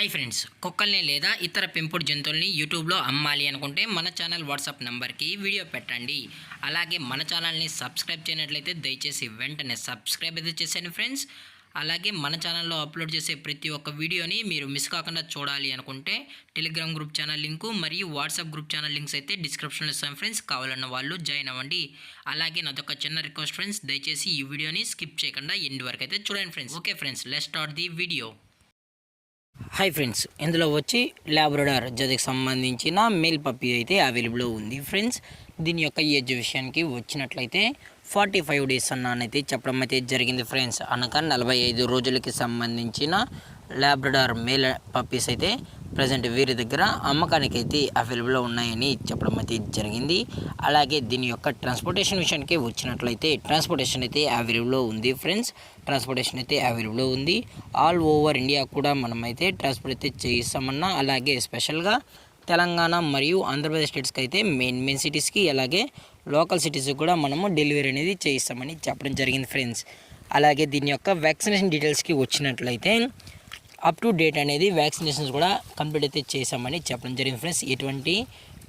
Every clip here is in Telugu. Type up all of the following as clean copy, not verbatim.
హాయ్ ఫ్రెండ్స్, కుక్కల్ని లేదా ఇతర పెంపుడు జంతువుల్ని యూట్యూబ్లో అమ్మాలి అనుకుంటే మన ఛానల్ వాట్సాప్ నెంబర్కి వీడియో పెట్టండి. అలాగే మన ఛానల్ని సబ్స్క్రైబ్ చేయనట్లయితే దయచేసి వెంటనే సబ్స్క్రైబ్ అయితే చేసేయండి ఫ్రెండ్స్. అలాగే మన ఛానల్లో అప్లోడ్ చేసే ప్రతి ఒక్క వీడియోని మీరు మిస్ కాకుండా చూడాలి అనుకుంటే టెలిగ్రామ్ గ్రూప్ ఛానల్ లింకు మరియు వాట్సాప్ గ్రూప్ ఛానల్ లింక్స్ అయితే డిస్క్రిప్షన్లో ఇస్తాం ఫ్రెండ్స్. కావాలన్న వాళ్ళు జాయిన్ అవ్వండి. అలాగే నాదొక చిన్న రిక్వెస్ట్ ఫ్రెండ్స్, దయచేసి ఈ వీడియోని స్కిప్ చేయకుండా ఎండ్ వరకు అయితే చూడండి friends. Okay friends, let's start the video. Hi friends, ఇందులో వచ్చి లాబ్రడార్ జతకి సంబంధించిన మేల్ పప్పీ అయితే అవైలబుల్ ఉంది ఫ్రెండ్స్. దీని యొక్క ఏజ్ విషయానికి వచ్చినట్లయితే 45 డేస్ అన్నానైతే చెప్పడం అయితే జరిగింది ఫ్రెండ్స్. అనగా 45 రోజులకి సంబంధించిన లాబ్రడార్ మేల్ పప్పీస్ అయితే ప్రజెంట్ వీరి దగ్గర అమ్మకానికి అయితే అవైలబుల్లో ఉన్నాయని చెప్పడం అయితే జరిగింది. అలాగే దీని యొక్క ట్రాన్స్పోర్టేషన్ విషయానికి వచ్చినట్లయితే ట్రాన్స్పోర్టేషన్ అయితే అవైలబుల్లో ఉంది ఫ్రెండ్స్. ట్రాన్స్పోర్టేషన్ అయితే అవైలబుల్లో ఉంది. ఆల్ ఓవర్ ఇండియా కూడా మనమైతే ట్రాన్స్పోర్ట్ అయితే చేయిస్తామన్నా, అలాగే స్పెషల్గా తెలంగాణ మరియు ఆంధ్రప్రదేశ్ స్టేట్స్కి అయితే మెయిన్ సిటీస్కి అలాగే లోకల్ సిటీస్కి కూడా మనము డెలివరీ అనేది చేయిస్తామని చెప్పడం జరిగింది ఫ్రెండ్స్. అలాగే దీని యొక్క వ్యాక్సినేషన్ డీటెయిల్స్కి వచ్చినట్లయితే అప్ టు డేట్ అనేది వ్యాక్సినేషన్స్ కూడా కంప్లీట్ అయితే చేసామని చెప్పడం జరిగింది ఫ్రెండ్స్. ఎటువంటి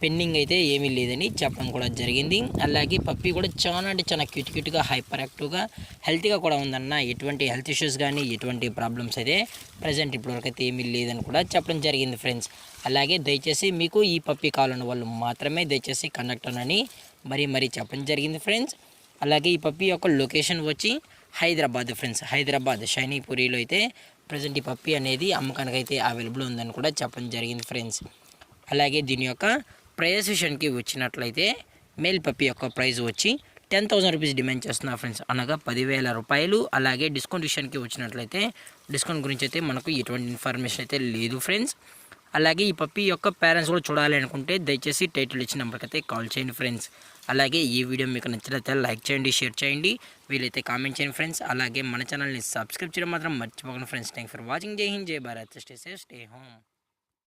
పెండింగ్ అయితే ఏమీ లేదని చెప్పడం కూడా జరిగింది. అలాగే పప్పీ కూడా చాలా అంటే చాలా క్యూట్గా హైపర్ యాక్టివ్గా హెల్తీగా కూడా ఉందన్న. ఎటువంటి హెల్త్ ఇష్యూస్ కానీ ఎటువంటి ప్రాబ్లమ్స్ అయితే ప్రజెంట్ ఇప్పటివరకు అయితే ఏమీ లేదని కూడా చెప్పడం జరిగింది ఫ్రెండ్స్. అలాగే దయచేసి మీకు ఈ పప్పీ కావాలన్న వాళ్ళు మాత్రమే దయచేసి కండక్ట్ అని మరీ చెప్పడం జరిగింది ఫ్రెండ్స్. అలాగే ఈ పప్పీ యొక్క లొకేషన్ వచ్చి హైదరాబాద్ ఫ్రెండ్స్. హైదరాబాద్ షైనీపురిలో అయితే ప్రజెంట్ ఈ పప్పీ అనేది అమ్మకానికి అయితే అవైలబుల్ ఉందని కూడా చెప్పడం జరిగింది ఫ్రెండ్స్. అలాగే దీని యొక్క ప్రైస్ విషయానికి వచ్చినట్లయితే మేల్ పప్పీ యొక్క ప్రైస్ వచ్చి 10,000 రూపీస్ డిమాండ్ చేస్తున్నారు ఫ్రెండ్స్, అనగా 10,000 రూపాయలు. అలాగే డిస్కౌంట్ విషయానికి వచ్చినట్లయితే డిస్కౌంట్ గురించి అయితే మనకు ఎటువంటి ఇన్ఫర్మేషన్ అయితే లేదు ఫ్రెండ్స్. అలాగే ఈ పప్పీ యొక్క పేరెంట్స్ కూడా చూడాలి అనుకుంటే దయచేసి టైటిల్ ఇచ్చిన నెంబర్కి అయితే కాల్ చేయండి ఫ్రెండ్స్. అలాగే ఈ వీడియో మీకు నచ్చినట్లయితే లైక్ చేయండి, షేర్ చేయండి, వీలైతే కామెంట్ చేయండి ఫ్రెండ్స్. అలాగే మన ఛానల్ని సబ్స్క్రైబ్ చేయడం మాత్రం మర్చిపోకండి ఫ్రెండ్స్. Thank for watching. జై హింద్, జై Bharat, stay safe, stay home.